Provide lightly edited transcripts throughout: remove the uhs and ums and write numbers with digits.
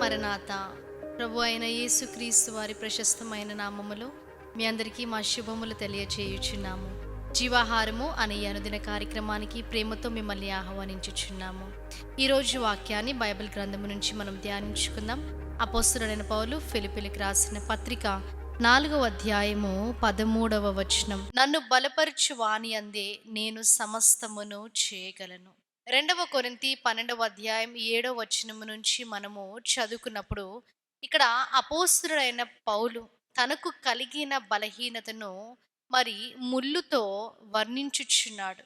మరణాత ప్రభు అయిన యేసుక్రీస్తు వారి ప్రశస్తమైన నామములో మీ అందరికీ మా శుభములు తెలియచేయుచున్నాము. జీవాహారము అనే అనుదిన కార్యక్రమానికి ప్రేమతో మిమ్మల్ని ఆహ్వానించుచున్నాము. ఈరోజు వాక్యాన్ని బైబిల్ గ్రంథము నుంచి మనం ధ్యానించుకుందాం. అపోస్తలుడైన పౌలు ఫిలిప్పీలకు రాసిన పత్రిక 4వ అధ్యాయము 13వ వచనం. నన్ను బలపరచు వాని అందే నేను సమస్తమును చేయగలను. 2వ కొరింథీ 12వ అధ్యాయం 7వ వచనం నుంచి మనము చదువుకున్నప్పుడు ఇక్కడ అపోస్తలుడైన పౌలు తనకు కలిగిన బలహీనతను మరి ముళ్ళుతో వర్ణించుచున్నాడు.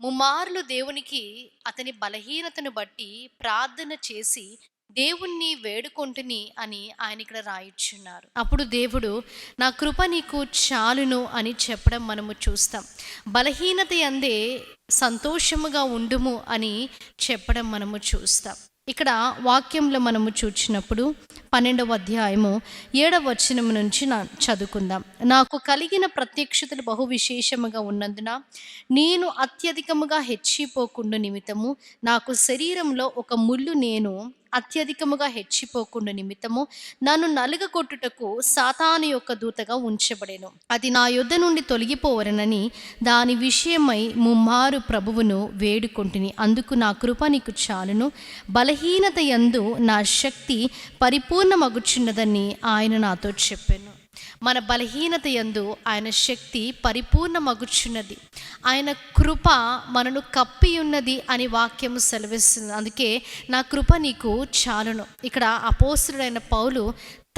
ముమ్మార్లు దేవునికి అతని బలహీనతను బట్టి ప్రార్థన చేసి దేవుణ్ణి వేడుకొంటిని అని ఆయన ఇక్కడ రాయిచున్నారు. అప్పుడు దేవుడు నా కృప నీకు చాలును అని చెప్పడం మనము చూస్తాం. బలహీనత యందే సంతోషముగా ఉండుము అని చెప్పడం మనము చూస్తాం. ఇక్కడ వాక్యంలో మనము చూచినప్పుడు 12వ అధ్యాయము 7వ వచనం నుంచి చదువుకుందాం. నాకు కలిగిన ప్రత్యక్షతలు బహు విశేషముగా ఉన్నందున నేను అత్యధికముగా హెచ్చిపోకుండా నిమిత్తము నాకు శరీరంలో ఒక ముళ్ళు నేను అత్యధికముగా హెచ్చిపోకుండా నిమిత్తము నన్ను నలుగగొట్టుటకు సాతాను యొక్క దూతగా ఉంచబడెను. అది నా యొద్ద నుండి తొలగిపోవరనని దాని విషయమై ముమ్మారు ప్రభువును వేడుకొంటిని. అందుకు నా కృప నీకు చాలును, బలహీనత యందు నా శక్తి పరిపూర్ణమగుచున్నదని ఆయన నాతో చెప్పాను. మన బలహీనత యందు ఆయన శక్తి పరిపూర్ణమగుచున్నది. ఆయన కృప మనను కప్పి ఉన్నది అని వాక్యము సెలవిస్తుంది. అందుకే నా కృప నీకు చాలును. ఇక్కడ అపోస్తలుడైన పౌలు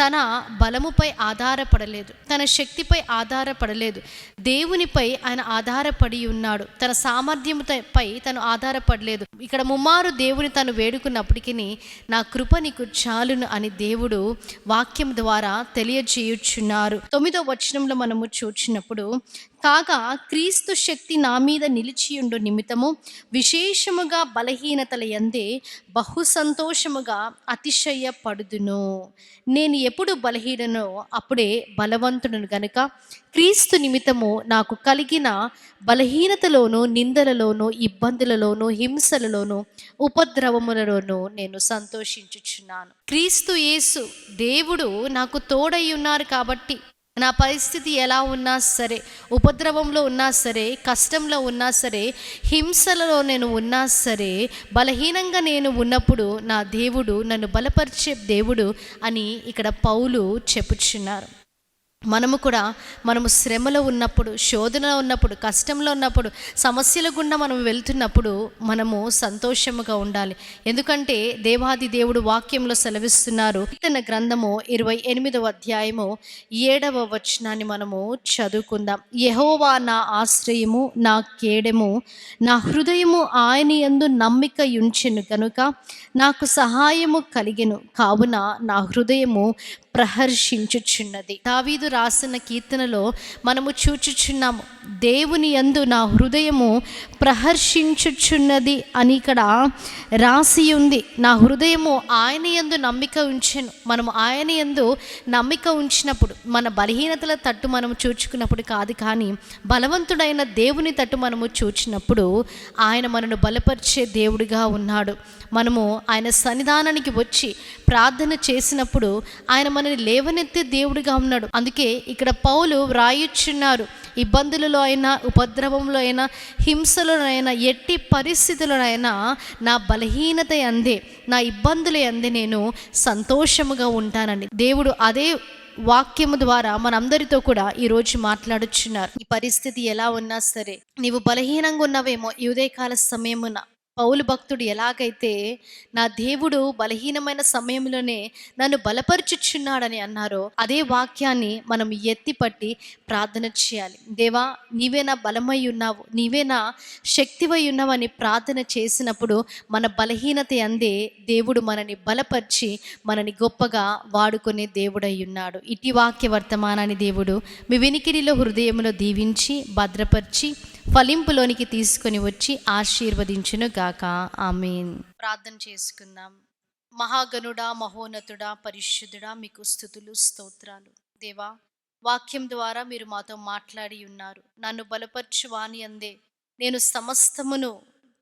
తన బలముపై ఆధారపడలేదు, తన శక్తిపై ఆధారపడలేదు, దేవునిపై ఆయన ఆధారపడి ఉన్నాడు. తన సామర్థ్యంపై తను ఆధారపడలేదు. ఇక్కడ ముమ్మారు దేవుని తను వేడుకున్నప్పటికీ నా కృప నీకు చాలును అని దేవుడు వాక్యం ద్వారా తెలియజేయుచున్నారు. 9వ వచనంలో మనము చూచినప్పుడు, కాగా క్రీస్తు శక్తి నా మీద నిలిచియుండు నిమిత్తము విశేషముగా బలహీనతల యందే బహు సంతోషముగా అతిశయపడుదును. నేను ఎప్పుడు బలహీననో అప్పుడే బలవంతుడును గనుక క్రీస్తు నిమిత్తము నాకు కలిగిన బలహీనతలోనూ, నిందలలోనూ, ఇబ్బందులలోనూ, హింసలలోనూ, ఉపద్రవములలోనూ నేను సంతోషించుచున్నాను. క్రీస్తు యేసు దేవుడు నాకు తోడై ఉన్నారు కాబట్టి నా పరిస్థితి ఎలా ఉన్నా సరే, ఉపద్రవంలో ఉన్నా సరే, కష్టంలో ఉన్నా సరే, హింసలలో నేను ఉన్నా సరే, బలహీనంగా నేను ఉన్నప్పుడు నా దేవుడు నన్ను బలపరిచే దేవుడు అని ఇక్కడ పౌలు చెప్పుచున్నారు. మనము శ్రమలో ఉన్నప్పుడు, శోధనలో ఉన్నప్పుడు, కష్టంలో ఉన్నప్పుడు, సమస్యల గుండా మనం వెళ్తున్నప్పుడు మనము సంతోషముగా ఉండాలి. ఎందుకంటే దేవాది దేవుడు వాక్యంలో సెలవిస్తున్నారు. కీర్తన గ్రంథము 28వ అధ్యాయము 7వ వచనాన్ని మనము చదువుకుందాం. యెహోవా నా ఆశ్రయము, నా కేడెము, నా హృదయము ఆయన యందు నమ్మిక ఉంచెను కనుక నాకు సహాయము కలిగెను. కావున నా హృదయము ప్రహర్షించుచున్నది. దావీదు రాసిన కీర్తనలో మనము చూచుచున్నాము, దేవుని యందు నా హృదయము ప్రహర్షించుచున్నది అని ఇక్కడ రాసి ఉంది. నా హృదయము ఆయన యందు నమ్మిక ఉంచెను. మనము ఆయన యందు నమ్మిక ఉంచినప్పుడు, మన బలహీనతల తట్టు మనము చూచుకున్నప్పుడు కాదు, కానీ బలవంతుడైన దేవుని తట్టు మనము చూచినప్పుడు ఆయన మనను బలపరిచే దేవుడిగా ఉన్నాడు. మనము ఆయన సన్నిధానానికి వచ్చి ప్రార్థన చేసినప్పుడు ఆయన మనని లేవనెత్తే దేవుడిగా ఉన్నాడు. అందుకే ఇక్కడ పౌలు వ్రాయుచున్నారు, ఇబ్బందులలో అయినా, ఉపద్రవంలో అయినా, హింసలో అయినా, ఎట్టి పరిస్థితులైనా నా బలహీనత అందే, నా ఇబ్బందుల అందే నేను సంతోషముగా ఉంటానని దేవుడు అదే వాక్యము ద్వారా మనందరితో కూడా ఈరోజు మాట్లాడుచున్నారు. ఈ పరిస్థితి ఎలా ఉన్నా సరే, నీవు బలహీనంగా ఉన్నావేమో, ఈ ఉదయకాల సమయమున పౌలు భక్తుడు ఎలాగైతే నా దేవుడు బలహీనమైన సమయంలోనే నన్ను బలపరుచుచున్నాడని అన్నారో, అదే వాక్యాన్ని మనం ఎత్తిపట్టి ప్రార్థన చేయాలి. దేవా, నీవే నా బలమై ఉన్నావు, నీవే నా శక్తివై ఉన్నావని ప్రార్థన చేసినప్పుడు మన బలహీనత అందే దేవుడు మనని బలపరిచి మనని గొప్పగా వాడుకునే దేవుడై ఉన్నాడు. ఇటీ వాక్య వర్తమానాన్ని దేవుడు మీ వినికిడిలో, హృదయంలో దీవించి భద్రపరిచి ఫలింపులోనికి తీసుకొని వచ్చి ఆశీర్వదించును గాక. ఆమేన్. ప్రార్థన చేసుకుందాం. మహాగణుడా, మహోన్నతుడా, పరిశుద్ధుడా, మీకు స్తుతులు, స్తోత్రాలు. దేవా, వాక్యం ద్వారా మీరు మాతో మాట్లాడి ఉన్నారు. నన్ను బలపరచు వాని అందే నేను సమస్తమును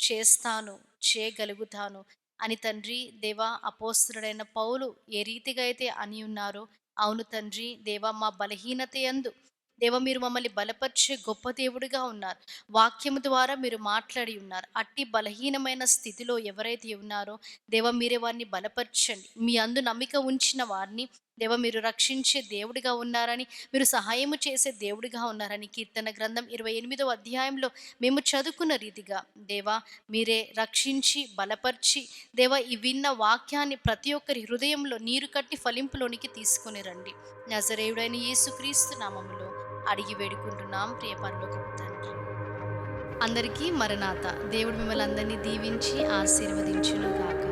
చేస్తాను, చేయగలుగుతాను, అని తండ్రి దేవా అపోస్తలుడైన పౌలు ఏ రీతిగా అయితే అని ఉన్నారో, అవును తండ్రి దేవా మా బలహీనత యందు దేవ మీరు మమ్మల్ని బలపరిచే గొప్ప దేవుడిగా ఉన్నారు. వాక్యము ద్వారా మీరు మాట్లాడి ఉన్నారు. అట్టి బలహీనమైన స్థితిలో ఎవరైతే ఉన్నారో దేవ మీరే వారిని బలపరచండి. మీ అందు నమ్మిక ఉంచిన వారిని దేవ మీరు రక్షించే దేవుడిగా ఉన్నారని, మీరు సహాయము చేసే దేవుడిగా ఉన్నారని కీర్తన గ్రంథం 28వ అధ్యాయంలో మేము చదువుకున్న రీతిగా దేవా మీరే రక్షించి బలపరిచి దేవా ఈ విన్న వాక్యాన్ని ప్రతి ఒక్కరి హృదయంలో నీరు కట్టి ఫలింపులోనికి తీసుకొని రండి. నజరేయుడైన యేసుక్రీస్తు నామములో అడిగి వేడుకుంటున్నాం ప్రియ పరలోకపు తండ్రి. అందరికీ మరణాత. దేవుడు మిమ్మల్ని అందరినీ దీవించి ఆశీర్వదించును గాక.